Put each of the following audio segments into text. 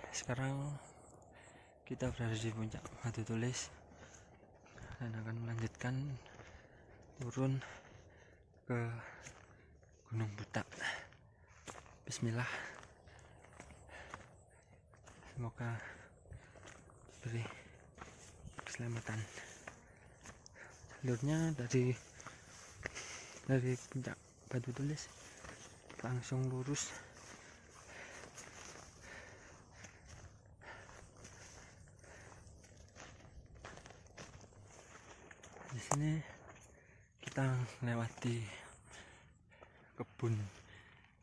Sekarang kita berada di puncak Batu Tulis dan akan melanjutkan turun ke Gunung Butak. Bismillah, semoga beri keselamatan. Jalurnya dari puncak Batu Tulis langsung lurus. Di sini kita melewati kebun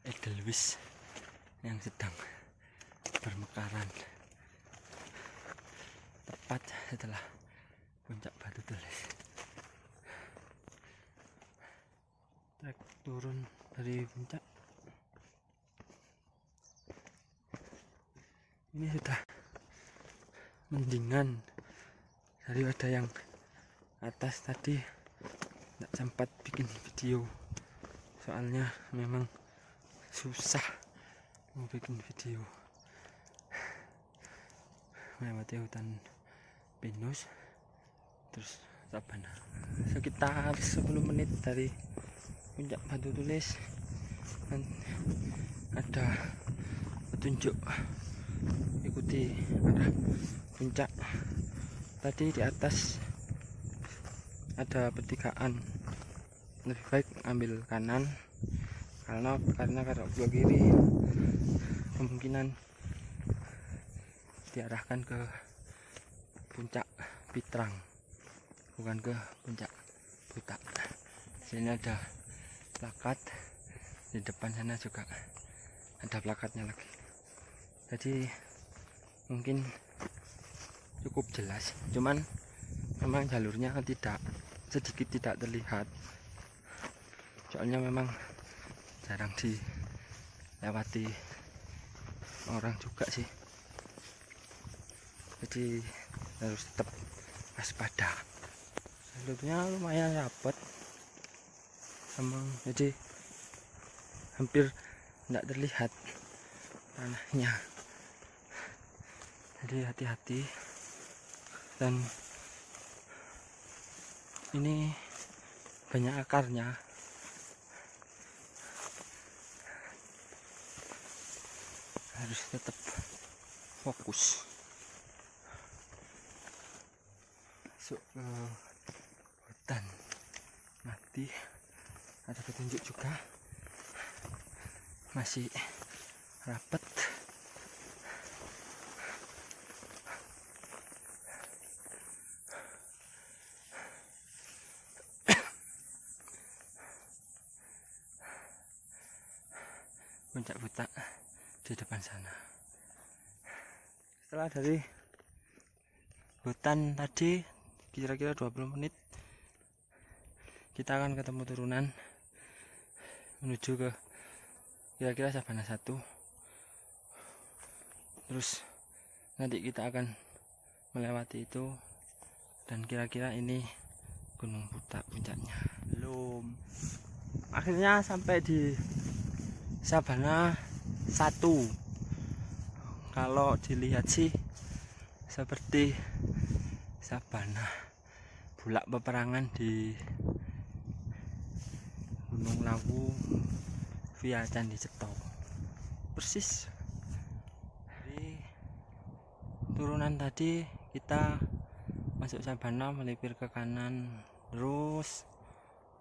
Edelweiss yang sedang bermekaran tepat setelah puncak Batu Tulis. Trek turun dari puncak ini sudah mendingan daripada yang atas tadi. Tidak sempat bikin video soalnya memang susah mau bikin video, melewati hutan pinus terus sabana. Sekitar 10 menit dari puncak Batu Tulis dan ada petunjuk ikuti arah puncak. Tadi di atas ada pertigaan, lebih baik ambil kanan karena kalau belok kiri kemungkinan diarahkan ke puncak Pitrang, bukan ke puncak Butak. Sini ada plakat, di depan sana juga ada plakatnya lagi, jadi mungkin cukup jelas, cuman memang jalurnya sedikit tidak terlihat soalnya memang jarang dilewati orang juga sih, jadi harus tetap waspada. Jalurnya lumayan rapat emang, jadi hampir tidak terlihat tanahnya, jadi hati-hati. Dan ini banyak akarnya, harus tetap fokus. Masuk ke hutan mati, ada petunjuk juga, masih rapat. Puncak Butak di depan sana. Setelah dari hutan tadi kira-kira 20 menit kita akan ketemu turunan menuju ke kira-kira Sabana 1. Terus nanti kita akan melewati itu dan kira-kira ini Gunung Butak puncaknya. Belum. Akhirnya sampai di Sabana 1. Kalau dilihat sih seperti sabana bulak peperangan di Gunung Lawu via Candi Ceto, persis. Di turunan tadi kita masuk sabana, melipir ke kanan terus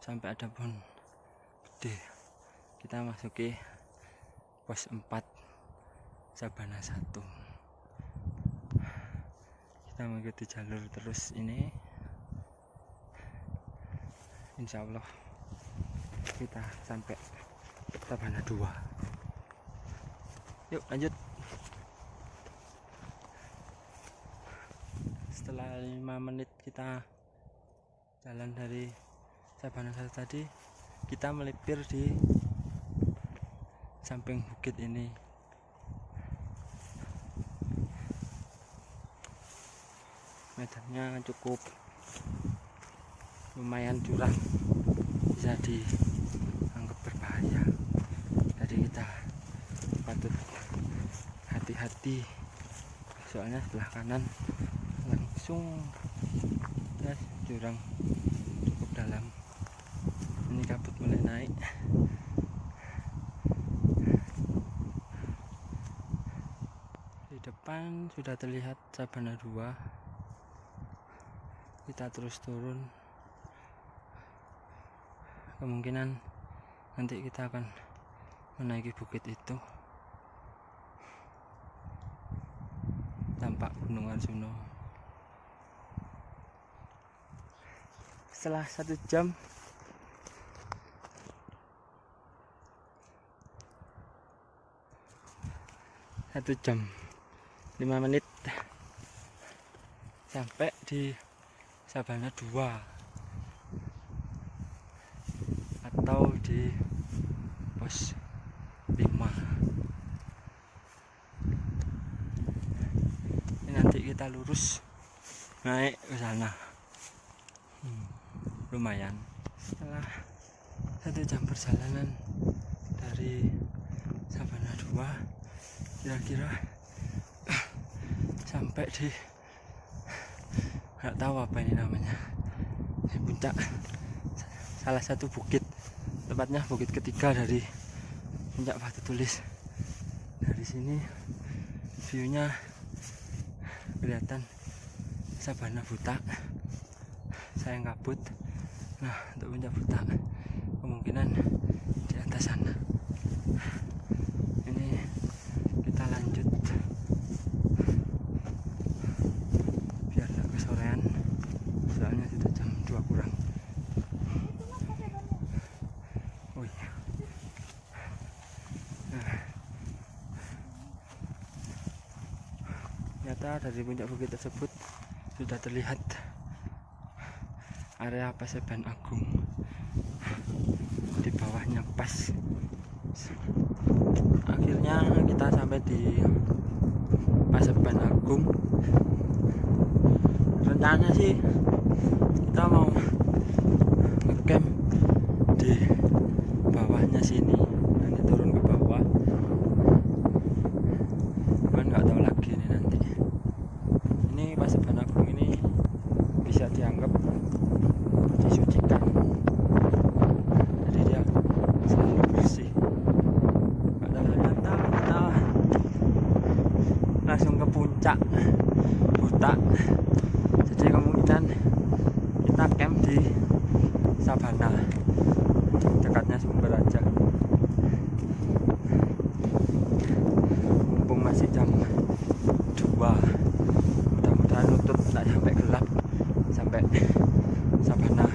sampai ada pohon gede, kita masuki pos 4 Sabana 1. Kita mengikuti jalur terus ini, insya Allah kita sampai Sabana 2. Yuk lanjut. Setelah 5 menit kita jalan dari Sabana 1 tadi, kita melipir di samping bukit ini. Medannya cukup lumayan curam, bisa dianggap berbahaya, jadi kita patut hati-hati soalnya sebelah kanan langsung ya, jurang cukup dalam. Ini kabut mulai naik. Di depan sudah terlihat Sabana 2. Kita terus turun. Kemungkinan nanti kita akan menaiki bukit itu. Tampak Gunung Arjuna. Setelah 1 jam satu jam 5 menit sampai di Sabana 2 atau di pos 5. Ini nanti kita lurus naik ke sana. Lumayan. Setelah 1 jam perjalanan dari Sabana 2, kira-kira sampai di nggak tahu apa ini namanya, di puncak salah satu bukit, tepatnya bukit ketiga dari puncak Batu Tulis. Dari sini viewnya kelihatan Sabana buta, sayang kabut. Nah, untuk puncak buta kemungkinan di atas sana. Ini kita lanjut biar nggak kesorean, soalnya sudah jam 2 kurang. Oh iya. Nah, ternyata dari puncak bukit tersebut sudah terlihat area Paseban Agung. Di bawahnya pas. Akhirnya kita sampai di Paseban Agung. Rencananya sih kita mau ngecamp di bawahnya sini, nanti turun ke bawah. Cuman nggak tahu lagi nih nanti. Ini Paseban Agung ini bisa dianggap disucikan, jadi dia selalu bersih. Padahal ternyata kita langsung ke puncak buta, jadi kemungkinan kita camp di Sabana, dekatnya Sumber aja. Mumpung masih jam 2, mudah-mudahan nutut tak sampai gelap sampai Sabana,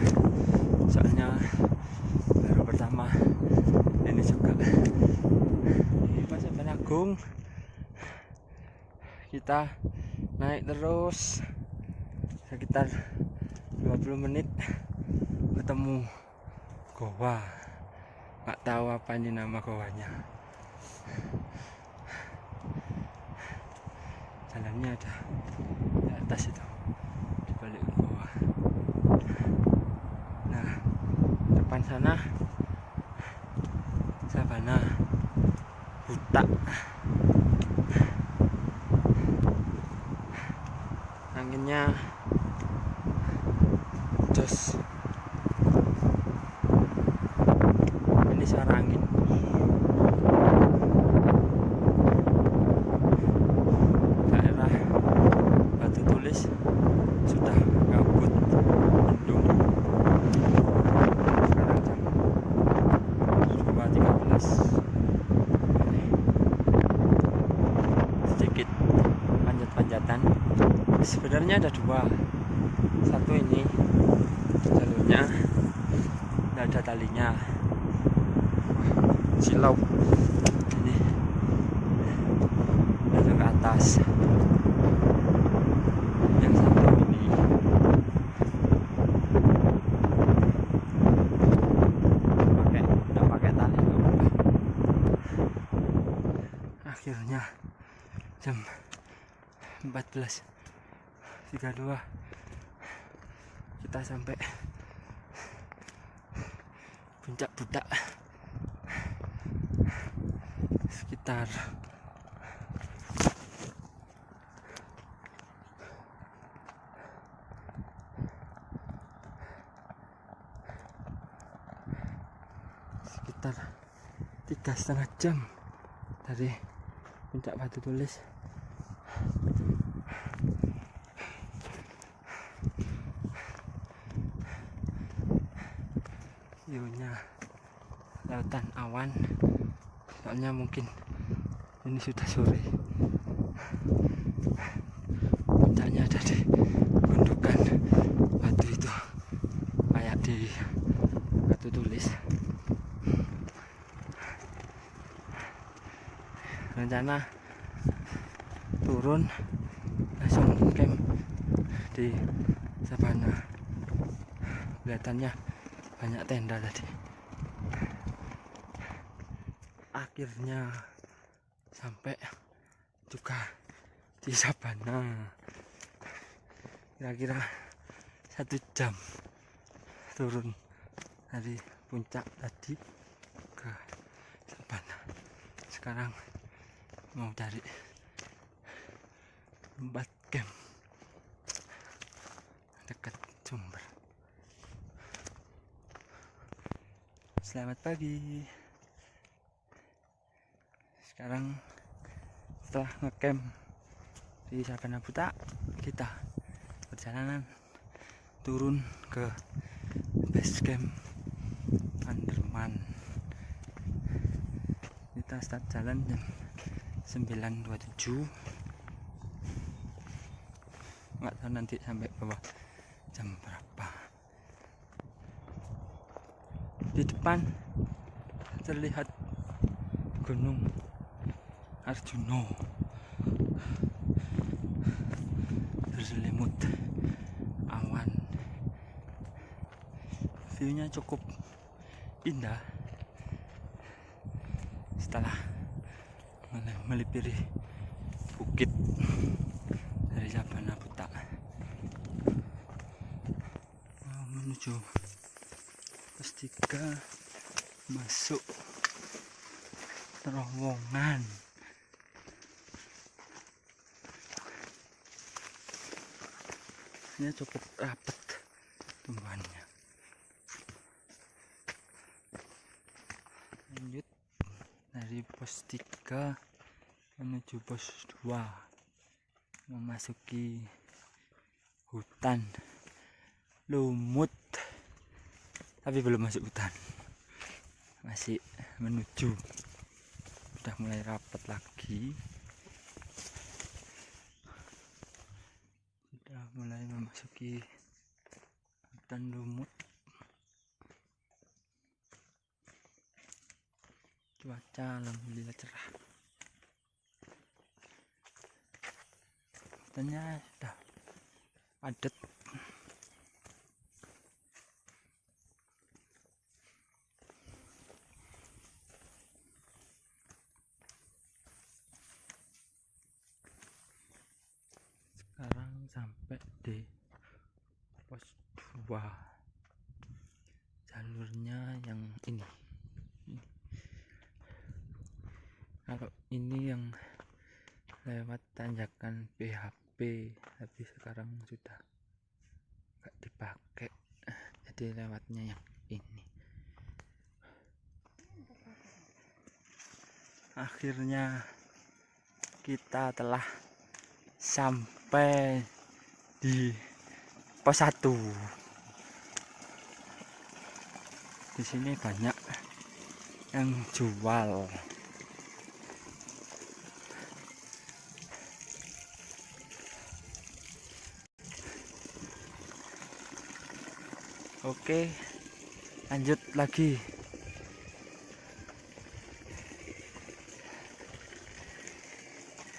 soalnya baru pertama ini juga. Di Paseban Agung kita naik terus sekitar 20 menit ketemu goa. Nggak tahu apa ini nama goanya. Jalannya ada di atas itu, di balik goa. Nah, depan sana Sabana buta. Anginnya jos. Ini suara angin. Daerah Batu Tulis sudah kabut mendung. Sekarang jam 2.13. Sedikit panjat-panjatan. Sebenarnya ada 2. Satu ini jalurnya nggak ada talinya, silau. Ini langsung ke atas. Yang satu ini nggak pakai tali, nggak apa-apa. Akhirnya jam 14.32 kita sampai puncak buta, sekitar 3,5 jam dari puncak Batu Tulis. View-nya lautan awan, soalnya mungkin ini sudah sore. Puncaknya ada di gundukan batu itu, kayak di Batu Tulis. Rencana turun langsung camp di sabana. Kelihatannya banyak tenda tadi. Akhirnya sampai juga di sabana. Kira-kira 1 jam turun dari puncak tadi ke sabana. Sekarang mau cari tempat camp dekat sumber. Selamat pagi. Sekarang setelah ngecamp di Sabana Buta, kita perjalanan turun ke base camp Panderman. Kita start jalan jam 9.27. Nggak tahu nanti sampai bawah jam berapa. Di depan terlihat Gunung Arjuno berselimut awan. View-nya cukup indah setelah melipiri bukit dari Sabana Buta. Menuju pos 3 masuk terowongan. Ini cukup rapat tumbuhannya. Lanjut dari pos 3 menuju pos 2, memasuki hutan lumut, tapi belum masuk hutan, masih menuju. Sudah mulai rapat lagi, sudah mulai memasuki hutan lumut. Cuaca alhamdulillah cerah. Hutannya sudah padat. Sekarang sampai di pos 2. Jalurnya yang ini. Kalau ini yang lewat tanjakan PHP, tapi sekarang sudah nggak dipakai, jadi lewatnya yang ini. Akhirnya kita telah sampai di pos 1. Di sini banyak yang jual. Oke, lanjut lagi.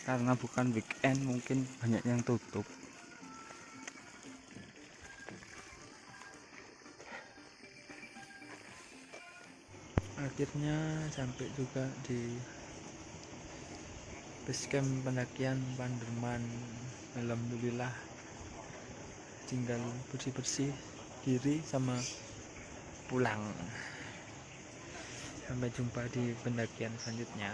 Karena bukan weekend, mungkin banyak yang tutup. Akhirnya sampai juga di base camp pendakian Panderman. Alhamdulillah, tinggal bersih-bersih diri sama pulang. Sampai jumpa di pendakian selanjutnya.